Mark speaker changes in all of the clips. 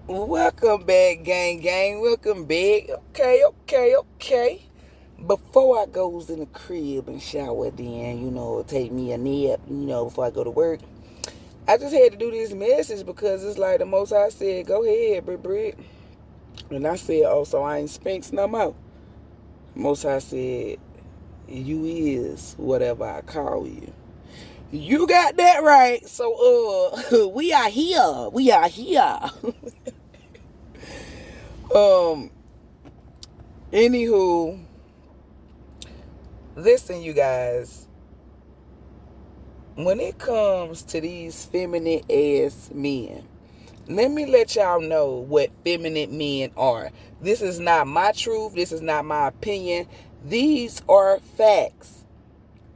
Speaker 1: Welcome back, gang. Welcome back. Okay. Before I goes in the crib and shower, then, take me a nap, before I go to work. I just had to do this message because it's like the most I said, go ahead, Brit. And I said, oh, so I ain't Spinks no more. Most I said, you is whatever I call you. You got that right. So, we are here. um, Anywho, listen, you guys. When it comes to these feminine ass men, let me let y'all know what feminine men are. This is not my truth. This is not my opinion. These are facts.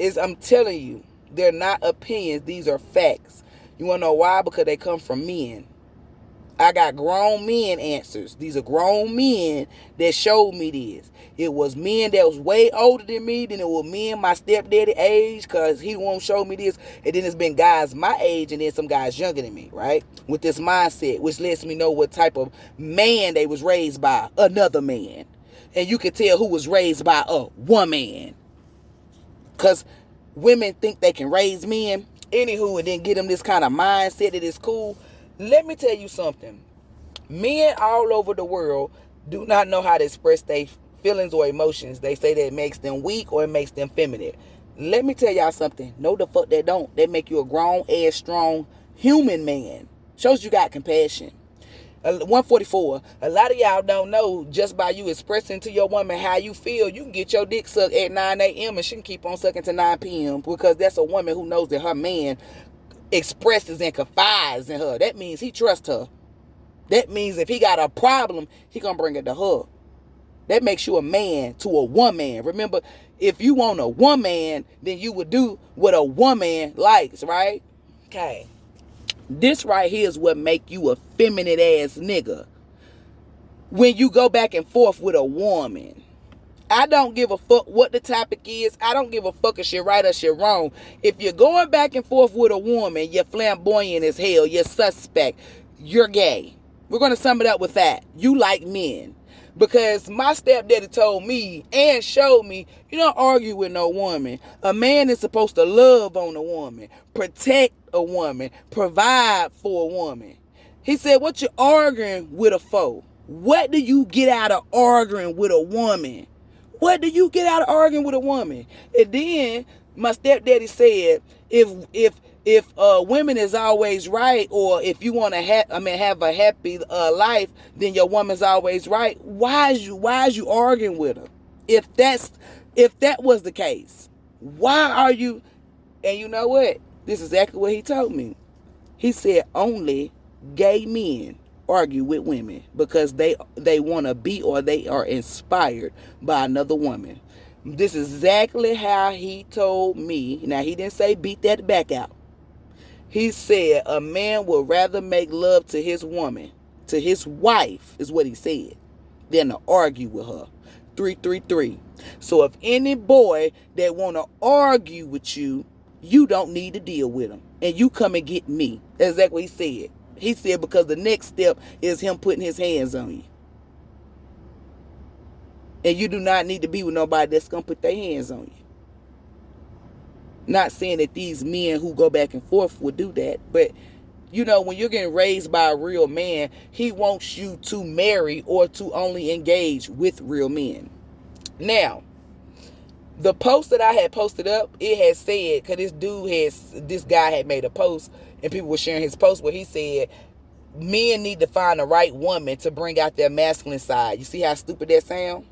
Speaker 1: I'm telling you, they're not opinions. These are facts. You want to know why? Because they come from men. I got grown men answers. These are grown men that showed me this. It was men that was way older than me. Then it was men my stepdaddy age because he won't show me this. And then it's been guys my age and then some guys younger than me, right? With this mindset, which lets me know what type of man they was raised by another man. And you can tell who was raised by a woman. Because women think they can raise men. Anywho, and then get them this kind of mindset that is cool. Let me tell you something. Men all over the world do not know how to express their feelings or emotions. They say that it makes them weak or it makes them feminine. Let me tell y'all something. No, the fuck they don't. They make you a grown-ass, strong human man. Shows you got compassion. 144. A lot of y'all don't know just by you expressing to your woman how you feel, you can get your dick sucked at 9 a.m. and she can keep on sucking to 9 p.m. because that's a woman who knows that her man expresses and confides in her. That means he trusts her. That means if he got a problem, he gonna bring it to her. That makes you a man to a woman. Remember, if you want a woman, then you would do what a woman likes, right? Okay. This right here is what make you a feminine ass nigga. When you go back and forth with a woman. I don't give a fuck what the topic is. I don't give a fuck if she right or she wrong. If you're going back and forth with a woman, you're flamboyant as hell. You're suspect. You're gay. We're going to sum it up with that. You like men. Because my stepdaddy told me and showed me, you don't argue with no woman. A man is supposed to love on a woman, protect a woman, provide for a woman. He said, what you arguing with a foe? What do you get out of arguing with a woman? What do you get out of arguing with a woman? And then my stepdaddy said, if women is always right, or if you want to have a happy life, then your woman's always right. Why is you arguing with her? If that was the case, why are you? And you know what? This is exactly what he told me. He said only gay men argue with women because they want to be or they are inspired by another woman. This is exactly how he told me. Now, he didn't say beat that back out. He said a man would rather make love to his woman, to his wife, is what he said, than to argue with her. 333. So if any boy that want to argue with you, you don't need to deal with him. And you come and get me. That's exactly what he said. He said because the next step is him putting his hands on you. And you do not need to be with nobody that's going to put their hands on you. Not saying that these men who go back and forth would do that. But, when you're getting raised by a real man, he wants you to marry or to only engage with real men. Now, the post that I had posted up, it had said, because this guy had made a post and people were sharing his post where he said, men need to find the right woman to bring out their masculine side. You see how stupid that sound?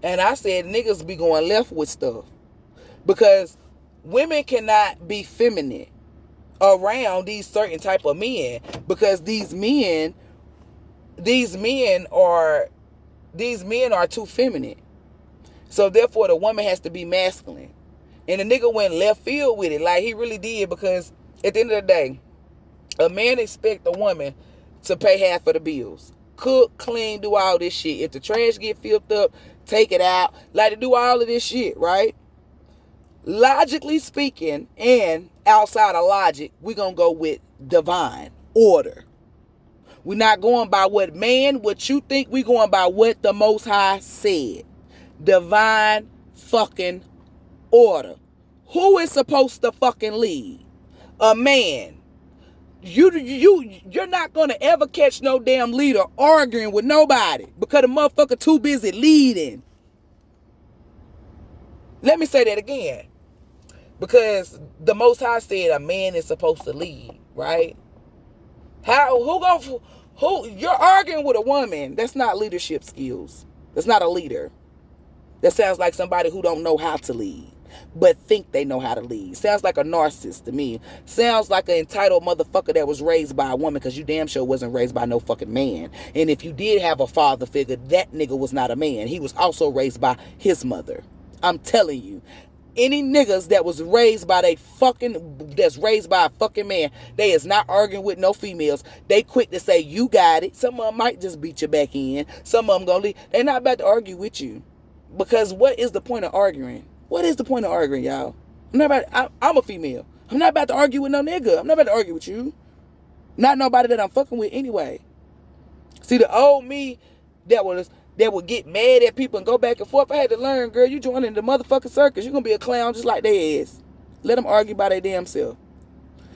Speaker 1: And I said, niggas be going left with stuff. Because women cannot be feminine around these certain type of men. Because these men are too feminine. So therefore the woman has to be masculine. And the nigga went left field with it. Like he really did, because at the end of the day, a man expect a woman to pay half of the bills. Cook, clean, do all this shit. If the trash get filled up, take it out. Like to do all of this shit, right? Logically speaking, and outside of logic, we're going to go with divine order. We're not going by what you think. We going by what the Most High said. Divine fucking order. Who is supposed to fucking lead? A man. You're not gonna ever catch no damn leader arguing with nobody because the motherfucker too busy leading. Let me say that again. Because the Most High said a man is supposed to lead, right? You're arguing with a woman. That's not leadership skills. That's not a leader. That sounds like somebody who don't know how to lead, but think they know how to lead. Sounds like a narcissist to me. Sounds like an entitled motherfucker that was raised by a woman, because you damn sure wasn't raised by no fucking man. And if you did have a father figure, that nigga was not a man. He was also raised by his mother. I'm telling you. Any niggas that was raised by that's raised by a fucking man, they is not arguing with no females. They quick to say, you got it. Some of them might just beat you back in. Some of them gonna leave. They're not about to argue with you. Because what is the point of arguing? What is the point of arguing, y'all? I'm a female. I'm not about to argue with no nigga. I'm not about to argue with you. Not nobody that I'm fucking with anyway. See, the old me that would get mad at people and go back and forth. I had to learn, girl, you joining the motherfucking circus. You're going to be a clown just like they is. Let them argue by their damn self.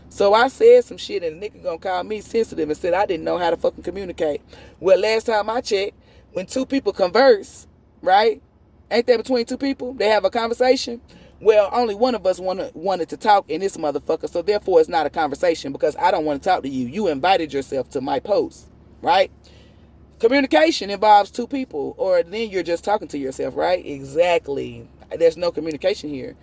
Speaker 1: So I said some shit and the nigga going to call me sensitive and said I didn't know how to fucking communicate. Well, last time I checked, when two people converse, right? Ain't that between two people? They have a conversation. Well, only one of us wanted to talk in this motherfucker. So therefore, it's not a conversation because I don't want to talk to you. You invited yourself to my post, right? Communication involves two people, or then you're just talking to yourself, right? Exactly. There's no communication here.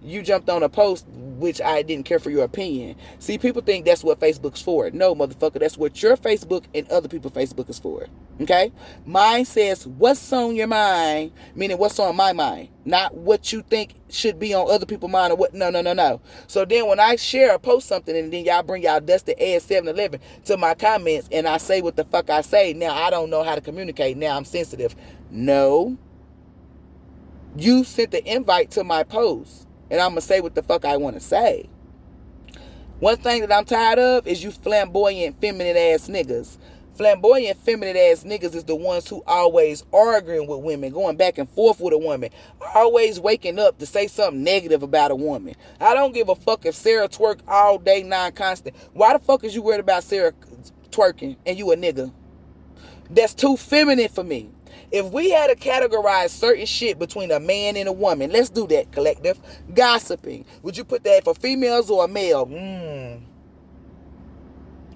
Speaker 1: You jumped on a post, which I didn't care for your opinion. See, people think that's what Facebook's for. No, motherfucker, that's what your Facebook and other people's Facebook is for. Okay? Mine says, what's on your mind? Meaning, what's on my mind? Not what you think should be on other people's mind or what. No. So then when I share or post something and then y'all bring y'all dusty ass 7-Eleven to my comments and I say what the fuck I say, now I don't know how to communicate. Now I'm sensitive. No. You sent the invite to my post. And I'm going to say what the fuck I want to say. One thing that I'm tired of is you flamboyant, feminine ass niggas. Flamboyant, feminine ass niggas is the ones who always arguing with women, going back and forth with a woman, always waking up to say something negative about a woman. I don't give a fuck if Sarah twerk all day, non-constant. Why the fuck is you worried about Sarah twerking and you a nigga? That's too feminine for me. If we had to categorize certain shit between a man and a woman, let's do that, collective. Gossiping. Would you put that for females or a male?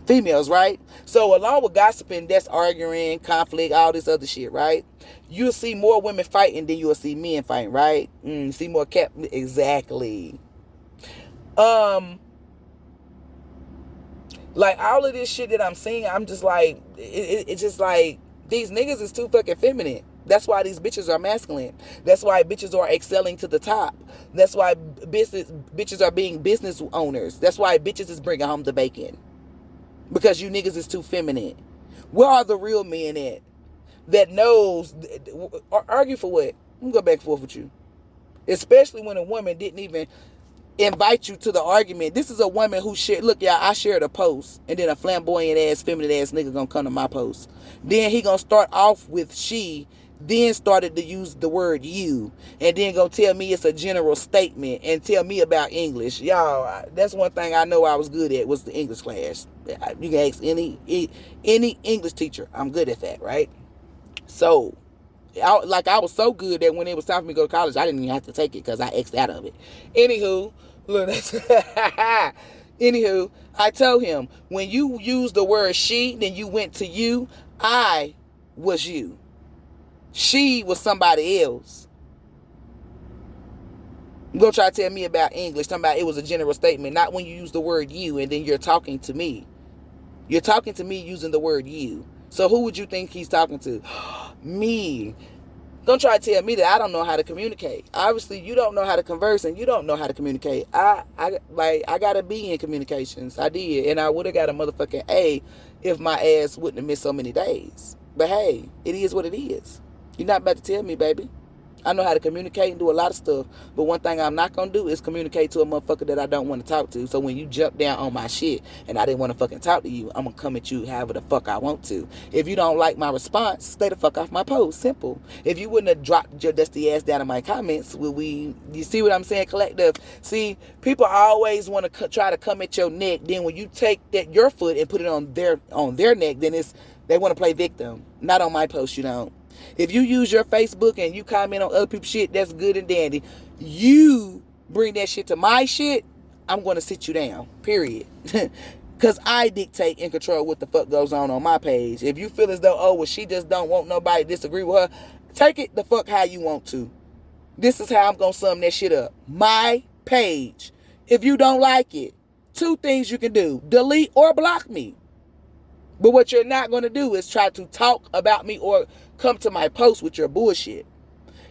Speaker 1: Females, right? So along with gossiping, that's arguing, conflict, all this other shit, right? You'll see more women fighting than you'll see men fighting, right? See more exactly. Like all of this shit that I'm seeing, I'm just like, it's just like, these niggas is too fucking feminine. That's why these bitches are masculine. That's why bitches are excelling to the top. That's why bitches are being business owners. That's why bitches is bringing home the bacon. Because you niggas is too feminine. Where are the real men at? That knows, argue for what? I'm gonna go back and forth with you. Especially when a woman didn't even invite you to the argument. This is a woman who shared, look y'all, I shared a post and then a flamboyant ass, feminine ass nigga gonna come to my post. Then he gonna start off with she, then started to use the word you, and then gonna tell me it's a general statement and tell me about English. Y'all, that's one thing I know I was good at was the English class. You can ask any English teacher. I'm good at that, right? So, I was so good that when it was time for me to go to college, I didn't even have to take it because I X'd out of it. Anywho, look, anywho, I told him, when you use the word she, then you went to you, I was you. She was somebody else. You gonna try to tell me about English, talking about it was a general statement, not when you use the word you and then you're talking to me. You're talking to me using the word you. So who would you think he's talking to? Me. Don't try to tell me that I don't know how to communicate. Obviously, you don't know how to converse and you don't know how to communicate. I got a B in communications. I did. And I would have got a motherfucking A if my ass wouldn't have missed so many days. But hey, it is what it is. You're not about to tell me, baby. I know how to communicate and do a lot of stuff. But one thing I'm not going to do is communicate to a motherfucker that I don't want to talk to. So when you jump down on my shit and I didn't want to fucking talk to you, I'm going to come at you however the fuck I want to. If you don't like my response, stay the fuck off my post. Simple. If you wouldn't have dropped your dusty ass down in my comments, you see what I'm saying, collective? See, people always want to try to come at your neck. Then when you take your foot and put it on their neck, then they want to play victim. Not on my post, you don't. If you use your Facebook and you comment on other people's shit, that's good and dandy. You bring that shit to my shit, I'm going to sit you down. Period. Because I dictate and control what the fuck goes on my page. If you feel as though, oh, well, she just don't want nobody to disagree with her, take it the fuck how you want to. This is how I'm going to sum that shit up. My page. If you don't like it, 2 things you can do. Delete or block me. But what you're not going to do is try to talk about me or come to my post with your bullshit.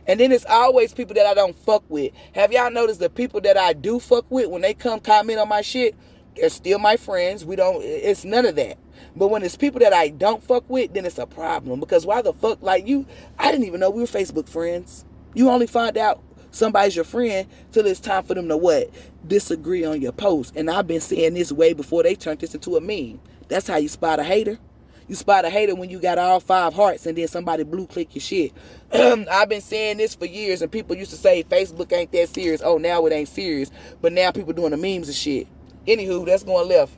Speaker 1: And then it's always people that I don't fuck with. Have y'all noticed the people that I do fuck with, when they come comment on my shit, they're still my friends. It's none of that. But when it's people that I don't fuck with, then it's a problem. Because why the fuck, I didn't even know we were Facebook friends. You only find out somebody's your friend till it's time for them to what? Disagree on your post. And I've been saying this way before they turned this into a meme. That's how you spot a hater. You spot a hater when you got all 5 hearts and then somebody blue click your shit. I've been saying this for years, and people used to say Facebook ain't that serious. Oh, now it ain't serious. But now people doing the memes and shit. Anywho, that's going left.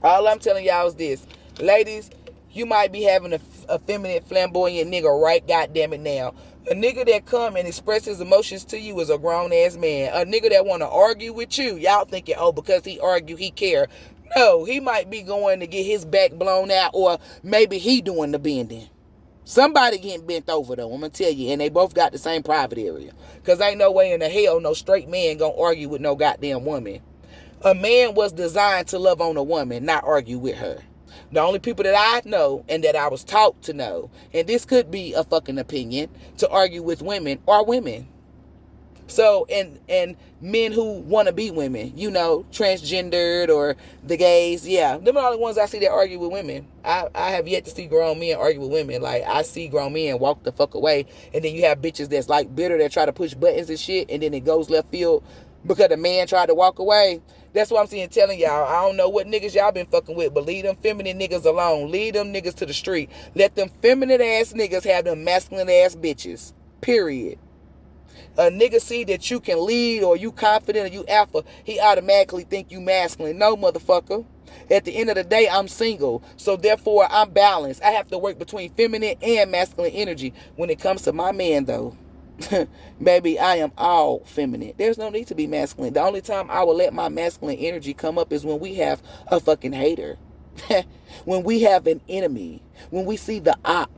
Speaker 1: All I'm telling y'all is this. Ladies, you might be having a feminine, flamboyant nigga right goddamn it now. A nigga that come and express his emotions to you is a grown-ass man. A nigga that want to argue with you, y'all thinking, oh, because he argue, he care. No, he might be going to get his back blown out, or maybe he doing the bending. Somebody getting bent over, though, I'm going to tell you. And they both got the same private area. Because ain't no way in the hell no straight man going to argue with no goddamn woman. A man was designed to love on a woman, not argue with her. The only people that I know and that I was taught to know, and this could be a fucking opinion, to argue with women are women. So, and men who want to be women, transgendered or the gays, yeah, them are the only ones I see that argue with women. I have yet to see grown men argue with women. Like, I see grown men walk the fuck away, and then you have bitches that's like bitter that try to push buttons and shit, and then it goes left field because the man tried to walk away. That's what I'm saying, telling y'all. I don't know what niggas y'all been fucking with, but leave them feminine niggas alone. Leave them niggas to the street. Let them feminine ass niggas have them masculine ass bitches. Period. A nigga see that you can lead or you confident or you alpha, he automatically think you masculine. No, motherfucker. At the end of the day, I'm single. So therefore, I'm balanced. I have to work between feminine and masculine energy. When it comes to my man, though, baby, I am all feminine. There's no need to be masculine. The only time I will let my masculine energy come up is when we have a fucking hater. When we have an enemy. When we see the op.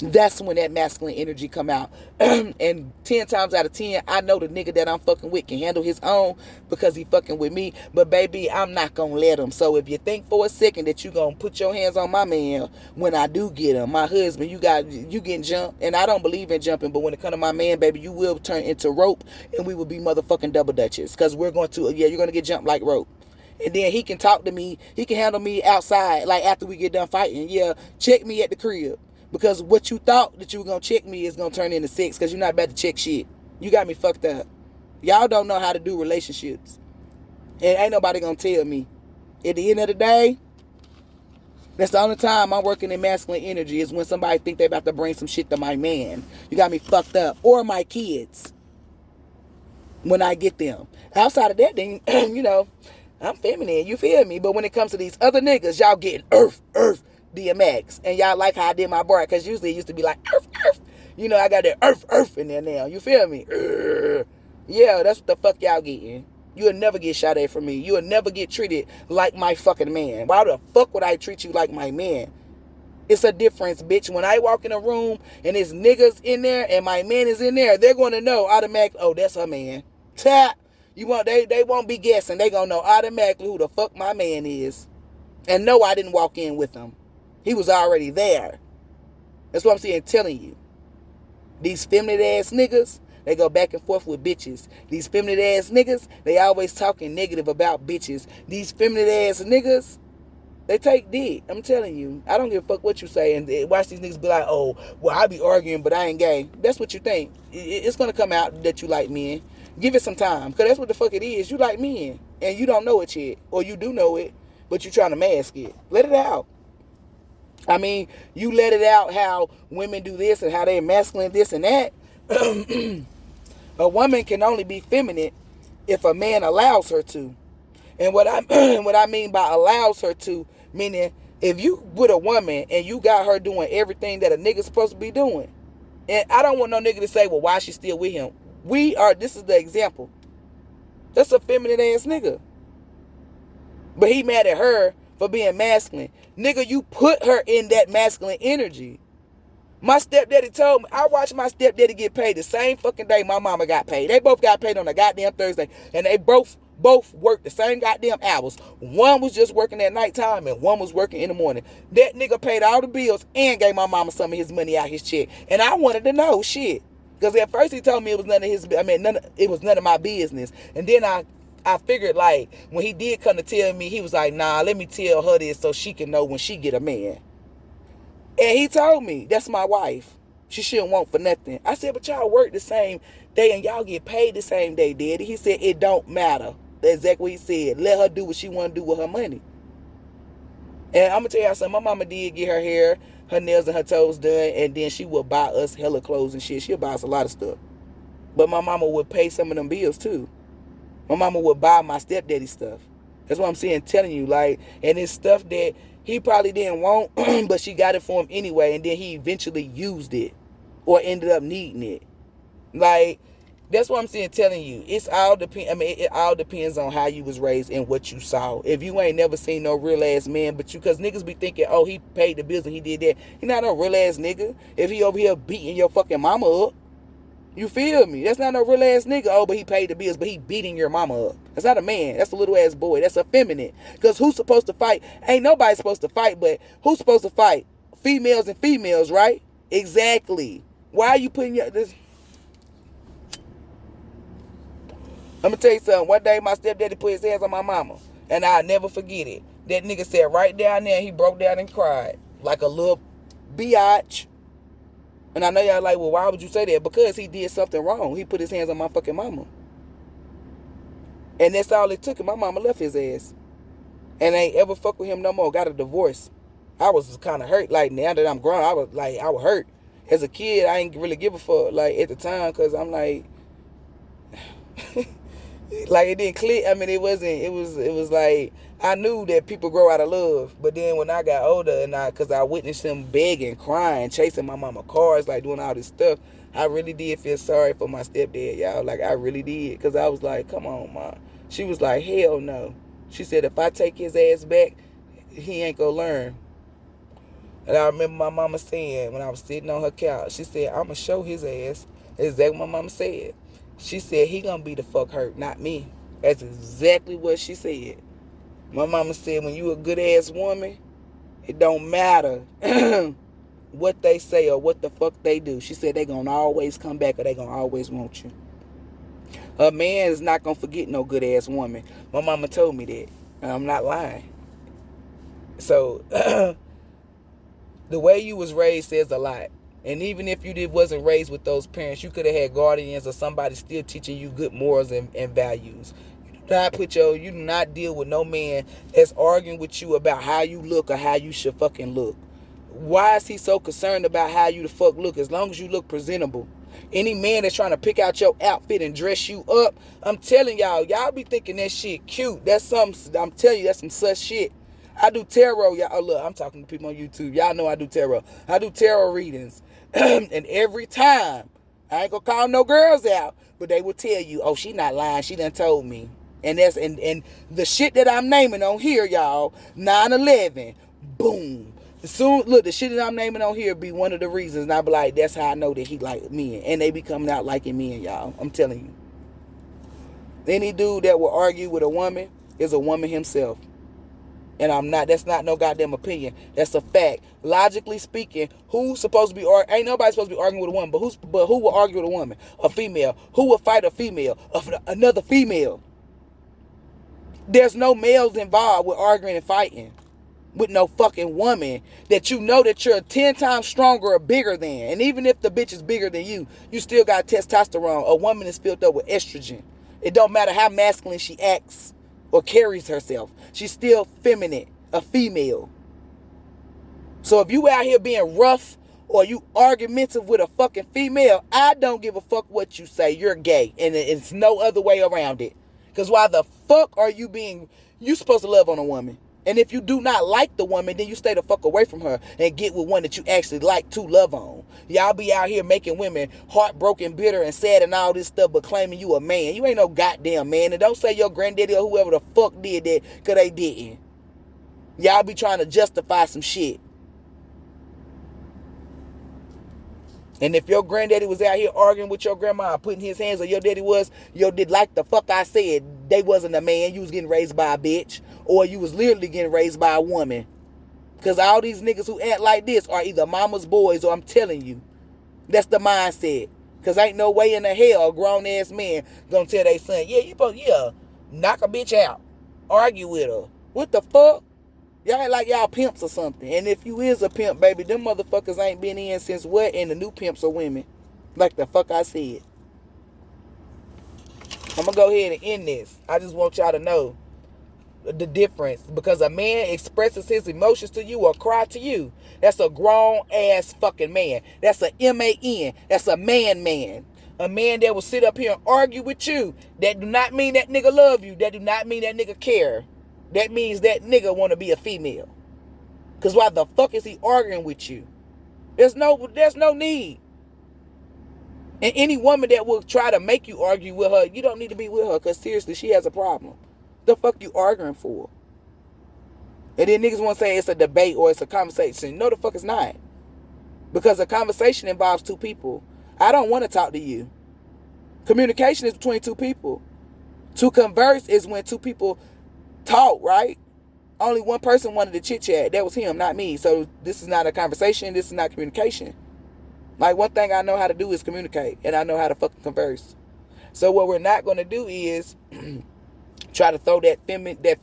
Speaker 1: That's when that masculine energy come out. And 10 times out of 10, I know the nigga that I'm fucking with can handle his own because he fucking with me. But baby, I'm not gonna let him. So if you think for a second that you gonna put your hands on my man when I do get him, my husband, you getting jumped. And I don't believe in jumping, but when it come to my man, baby, you will turn into rope and we will be motherfucking double dutches. Because you're gonna get jumped like rope. And then he can talk to me. He can handle me outside, like after we get done fighting. Yeah, check me at the crib. Because what you thought that you were going to check me is going to turn into sex, because you're not about to check shit. You got me fucked up. Y'all don't know how to do relationships. And ain't nobody going to tell me. At the end of the day, that's the only time I'm working in masculine energy is when somebody think they about to bring some shit to my man. You got me fucked up. Or my kids. When I get them. Outside of that, then, I'm feminine. You feel me? But when it comes to these other niggas, y'all getting earth. DMX, and y'all like how I did my bar, because usually it used to be like earth. I got that earth in there now. You feel me? Yeah, that's what the fuck y'all getting. You'll never get shot at from me. You'll never get treated like my fucking man. Why the fuck would I treat you like my man? It's a difference, bitch. When I walk in a room and there's niggas in there and my man is in there, they're going to know automatically, oh, that's her man. They won't be guessing. They going to know automatically who the fuck my man is. And no, I didn't walk in with him. He was already there. That's what I'm saying, telling you. These feminine ass niggas, they go back and forth with bitches. These feminine ass niggas, they always talking negative about bitches. These feminine ass niggas, They take dick. I'm telling you. I don't give a fuck what you say. And watch these niggas be like, oh, well, I be arguing, but I ain't gay. That's what you think. It's going to come out that you like men. Give it some time. Because that's what the fuck it is. You like men. And you don't know it yet. Or you do know it, but you trying to mask it. Let it out. I mean, you let it out how women do this and how they masculine this and that. A woman can only be feminine if a man allows her to. And what I mean by allows her to, meaning if you with a woman and you got her doing everything that a nigga's supposed to be doing, and I don't want no nigga to say, well, why she still with him? This is the example. That's a feminine ass nigga. But he mad at her for being masculine. Nigga, you put her in that masculine energy. My stepdaddy told me, I watched my stepdaddy get paid the same fucking day my mama got paid. They both got paid on a goddamn Thursday. And they both worked the same goddamn hours. One was just working at nighttime and one was working in the morning. That nigga paid all the bills and gave my mama some of his money out his check. And I wanted to know shit. Because at first he told me it was none of his, it was none of my business. And then I figured, like, when he did come to tell me, he was like, nah, let me tell her this so she can know when she get a man. And he told me, that's my wife. She shouldn't want for nothing. I said, but y'all work the same day and y'all get paid the same day, daddy. He said, it don't matter. That's exactly what he said. Let her do what she want to do with her money. And I'm going to tell y'all something. My mama did get her hair, her nails, and her toes done. And then she would buy us hella clothes and shit. She'll buy us a lot of stuff. But my mama would pay some of them bills too. My mama would buy my stepdaddy stuff. That's what I'm saying, telling you. Like, and it's stuff that he probably didn't want, but she got it for him anyway. And then he eventually used it or ended up needing it. Like, that's what I'm saying, telling you. It all depends on how you was raised and what you saw. If you ain't never seen no real ass man, because niggas be thinking, oh, he paid the bills and he did that. He not no real ass nigga. If he over here beating your fucking mama up, you feel me? That's not no real ass nigga. Oh, but he paid the bills, but he beating your mama up. That's not a man. That's a little ass boy. That's effeminate. Because who's supposed to fight? Ain't nobody supposed to fight, but who's supposed to fight? Females and females, right? Exactly. Why are you putting this? I'm going to tell you something. One day my stepdaddy put his hands on my mama. And I'll never forget it. That nigga sat right down there. He broke down and cried. Like a little biatch. And I know y'all like, well, why would you say that? Because he did something wrong. He put his hands on my fucking mama. And that's all it took. And my mama left his ass. And I ain't ever fuck with him no more. Got a divorce. I was kind of hurt. Like, now that I'm grown, I was hurt. As a kid, I ain't really give a fuck. Like, at the time, because I'm like... like, it didn't click. I mean, it was like, I knew that people grow out of love. But then when I got older, and because I witnessed him begging, crying, chasing my mama cars, like doing all this stuff, I really did feel sorry for my stepdad, y'all. Like, I really did. Because I was like, come on, Ma. She was like, hell no. She said, if I take his ass back, he ain't gonna learn. And I remember my mama saying, when I was sitting on her couch, she said, I'm gonna show his ass. That's exactly what my mama said. She said, he gonna be the fuck hurt, not me. That's exactly what she said. My mama said, when you a good ass woman, it don't matter what they say or what the fuck they do. She said they gonna always come back or they gonna always want you. A man is not gonna forget no good ass woman. My mama told me that. And I'm not lying. So, the way you was raised says a lot. And even if you wasn't raised with those parents, you could have had guardians or somebody still teaching you good morals and values. You do not deal with no man that's arguing with you about how you look or how you should fucking look. Why is he so concerned about how you the fuck look? As long as you look presentable. Any man that's trying to pick out your outfit and dress you up, I'm telling y'all be thinking that shit cute. I'm telling you, that's some such shit. I do tarot, y'all. Oh, look, I'm talking to people on YouTube. Y'all know I do tarot. I do tarot readings. And every time, I ain't gonna call no girls out, but they will tell you, oh, she not lying. She done told me. And that's and the shit that I'm naming on here, y'all, 9/11, boom. Look, the shit that I'm naming on here be one of the reasons. And I be like, that's how I know that he like men. And they be coming out liking men, y'all. I'm telling you. Any dude that will argue with a woman is a woman himself. And that's not no goddamn opinion. That's a fact. Logically speaking, who's supposed to be ain't nobody supposed to be arguing with a woman, but who will argue with a woman? A female. Who will fight a female? Another female. There's no males involved with arguing and fighting. with no fucking woman that you know that you're 10 times stronger or bigger than. And even if the bitch is bigger than you still got testosterone. A woman is filled up with estrogen. It don't matter how masculine she acts or carries herself. She's still feminine, a female. So if you out here being rough or you argumentative with a fucking female, I don't give a fuck what you say. You're gay. And it's no other way around it. Because why the fuck are you supposed to love on a woman? And if you do not like the woman, then you stay the fuck away from her and get with one that you actually like to love on. Y'all be out here making women heartbroken, bitter, and sad and all this stuff, but claiming you a man. You ain't no goddamn man. And don't say your granddaddy or whoever the fuck did that, because they didn't. Y'all be trying to justify some shit. And if your granddaddy was out here arguing with your grandma, putting his hands, or your daddy did like the fuck I said, they wasn't a man. You was getting raised by a bitch. Or you was literally getting raised by a woman. Because all these niggas who act like this are either mama's boys, or I'm telling you. That's the mindset. Because ain't no way in the hell a grown-ass man gonna tell their son, knock a bitch out. Argue with her. What the fuck? Y'all ain't like y'all pimps or something. And if you is a pimp, baby, them motherfuckers ain't been in since what? And the new pimps are women. Like the fuck I said. I'm gonna go ahead and end this. I just want y'all to know the difference. Because a man expresses his emotions to you or cry to you. That's a grown ass fucking man. That's a man. That's a man. A man that will sit up here and argue with you. That do not mean that nigga love you. That do not mean that nigga care. That means that nigga want to be a female. Because why the fuck is he arguing with you? There's no need. And any woman that will try to make you argue with her, you don't need to be with her. Because seriously, she has a problem. The fuck you arguing for? And then niggas want to say it's a debate or it's a conversation. No, the fuck it's not. Because a conversation involves two people. I don't want to talk to you. Communication is between two people. To converse is when two people talk, right? Only one person wanted to chit chat. That was him, not me. So this is not a conversation. This is not communication. Like, one thing I know how to do is communicate. And I know how to fucking converse. So what we're not going to do is try to throw that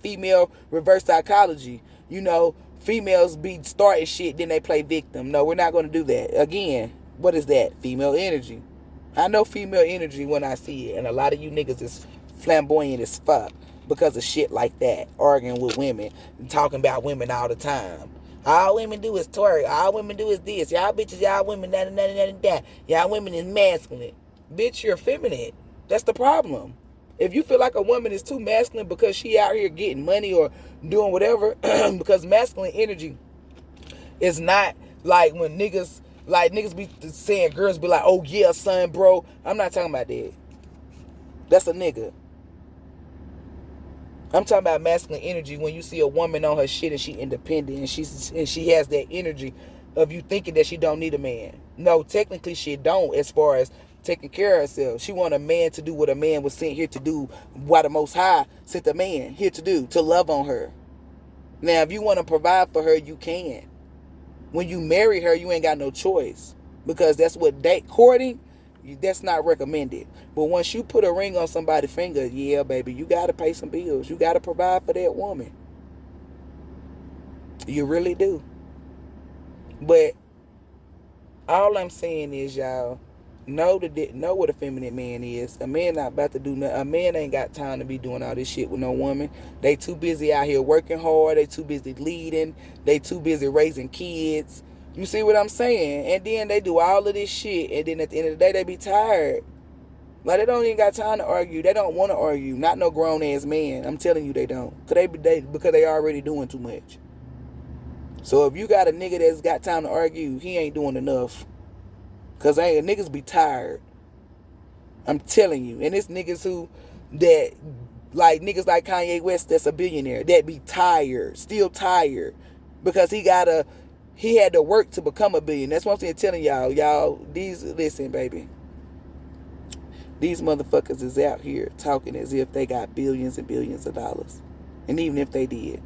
Speaker 1: female reverse psychology. You know, females be starting shit, then they play victim. No, we're not going to do that. Again, what is that? Female energy. I know female energy when I see it. And a lot of you niggas is flamboyant as fuck because of shit like that. Arguing with women and talking about women all the time. All women do is twerk. All women do is this. Y'all bitches, y'all women, that. Y'all women is masculine. Bitch, you're feminine. That's the problem. If you feel like a woman is too masculine because she out here getting money or doing whatever, because masculine energy is not like when niggas be saying, girls be like, oh yeah, son, bro. I'm not talking about that. That's a nigga. I'm talking about masculine energy when you see a woman on her shit and she independent and she has that energy of you thinking that she don't need a man. No, technically she don't, as far as taking care of herself. She want a man to do what a man was sent here to do, why the Most High sent a man here to do, to love on her. Now, if you want to provide for her, you can. When you marry her, you ain't got no choice, because that's what courting, that's not recommended. But once you put a ring on somebody's finger, yeah, baby, you got to pay some bills. You got to provide for that woman. You really do. But all I'm saying is, y'all, know what a feminine man is. A man not about to do nothing. A man ain't got time to be doing all this shit with no woman. They too busy out here working hard. They too busy leading. They too busy raising kids. You see what I'm saying? And then they do all of this shit, and then at the end of the day, they be tired. Like, they don't even got time to argue. They don't want to argue. Not no grown-ass man. I'm telling you they don't. Because they already doing too much. So if you got a nigga that's got time to argue, he ain't doing enough. Because niggas be tired. I'm telling you. And it's niggas niggas like Kanye West that's a billionaire, that be tired. Still tired. Because he had to work to become a billionaire. That's what I'm saying, telling y'all, listen, baby. These motherfuckers is out here talking as if they got billions and billions of dollars. And even if they did.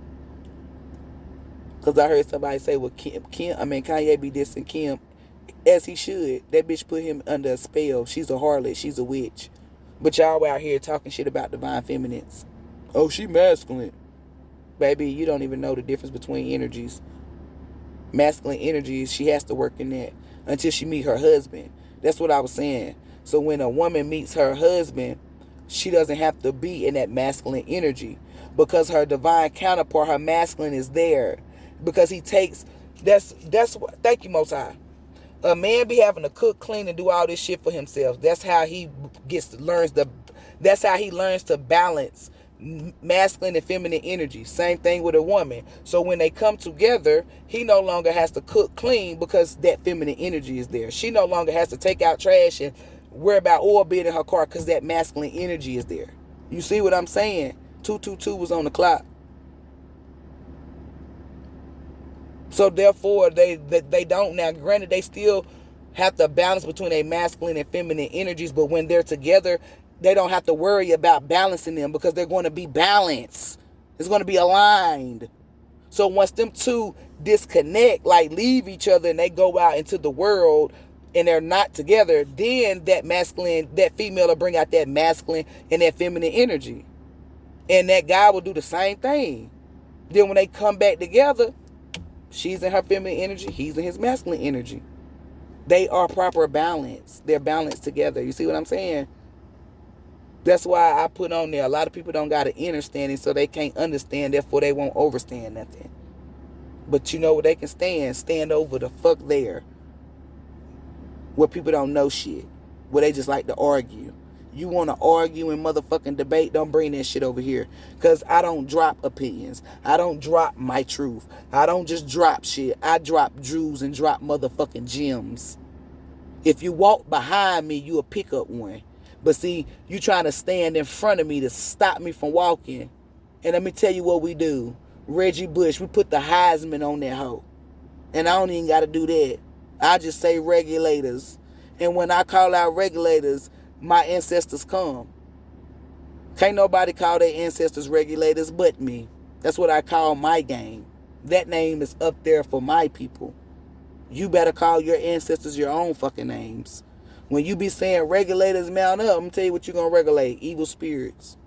Speaker 1: Because I heard somebody say, well, Kanye be dissing Kim, as he should. That bitch put him under a spell. She's a harlot. She's a witch. But y'all out here talking shit about divine feminines. Oh, she masculine. Baby, you don't even know the difference between energies. Masculine energies, she has to work in that until she meet her husband. That's what I was saying. So when a woman meets her husband, she doesn't have to be in that masculine energy because her divine counterpart, her masculine, is there. Because he takes, that's what, thank you, Most High. A man be having to cook, clean, and do all this shit for himself. That's how he that's how he learns to balance masculine and feminine energy. Same thing with a woman. So when they come together, he no longer has to cook, clean because that feminine energy is there. She no longer has to take out trash and worry about oil being in her car because that masculine energy is there. You see what I'm saying? 222 was on the clock. So therefore, they don't. Now, granted, they still have to balance between a masculine and feminine energies, but when they're together, they don't have to worry about balancing them because they're going to be balanced. It's going to be aligned. So once them two disconnect, like leave each other and they go out into the world and they're not together, then that masculine, that female will bring out that masculine and that feminine energy. And that guy will do the same thing. Then when they come back together, she's in her feminine energy, he's in his masculine energy. They are proper balance. They're balanced together. You see what I'm saying? That's why I put on there, a lot of people don't got an understanding, so they can't understand, therefore they won't overstand nothing. But you know what they can stand over the fuck there. Where people don't know shit. Where they just like to argue. You want to argue and motherfucking debate, don't bring that shit over here. Because I don't drop opinions. I don't drop my truth. I don't just drop shit. I drop jewels and drop motherfucking gems. If you walk behind me, you'll pick up one. But see, you trying to stand in front of me to stop me from walking. And let me tell you what we do. Reggie Bush, we put the Heisman on that hoe. And I don't even got to do that. I just say regulators. And when I call out regulators, my ancestors come. Can't nobody call their ancestors regulators but me. That's what I call my game. That name is up there for my people. You better call your ancestors your own fucking names. When you be saying regulators mount up, I'm going to tell you what you're going to regulate. Evil spirits.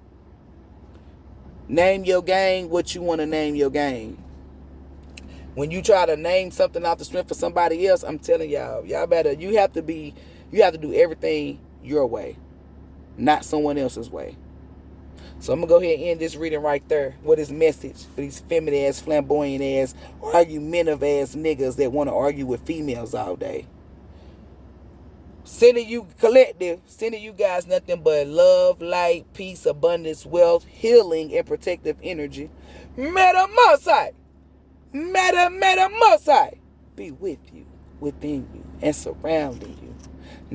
Speaker 1: Name your gang what you want to name your gang. When you try to name something off the strength of somebody else, I'm telling y'all better, you have to do everything your way, not someone else's way. So I'm going to go ahead and end this reading right there with this message for these feminine ass, flamboyant ass, argumentative ass niggas that want to argue with females all day. Sending you collective, sending you guys nothing but love, light, peace, abundance, wealth, healing, and protective energy. Metamosai be with you, within you, and surrounding you.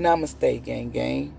Speaker 1: Namaste, gang gang.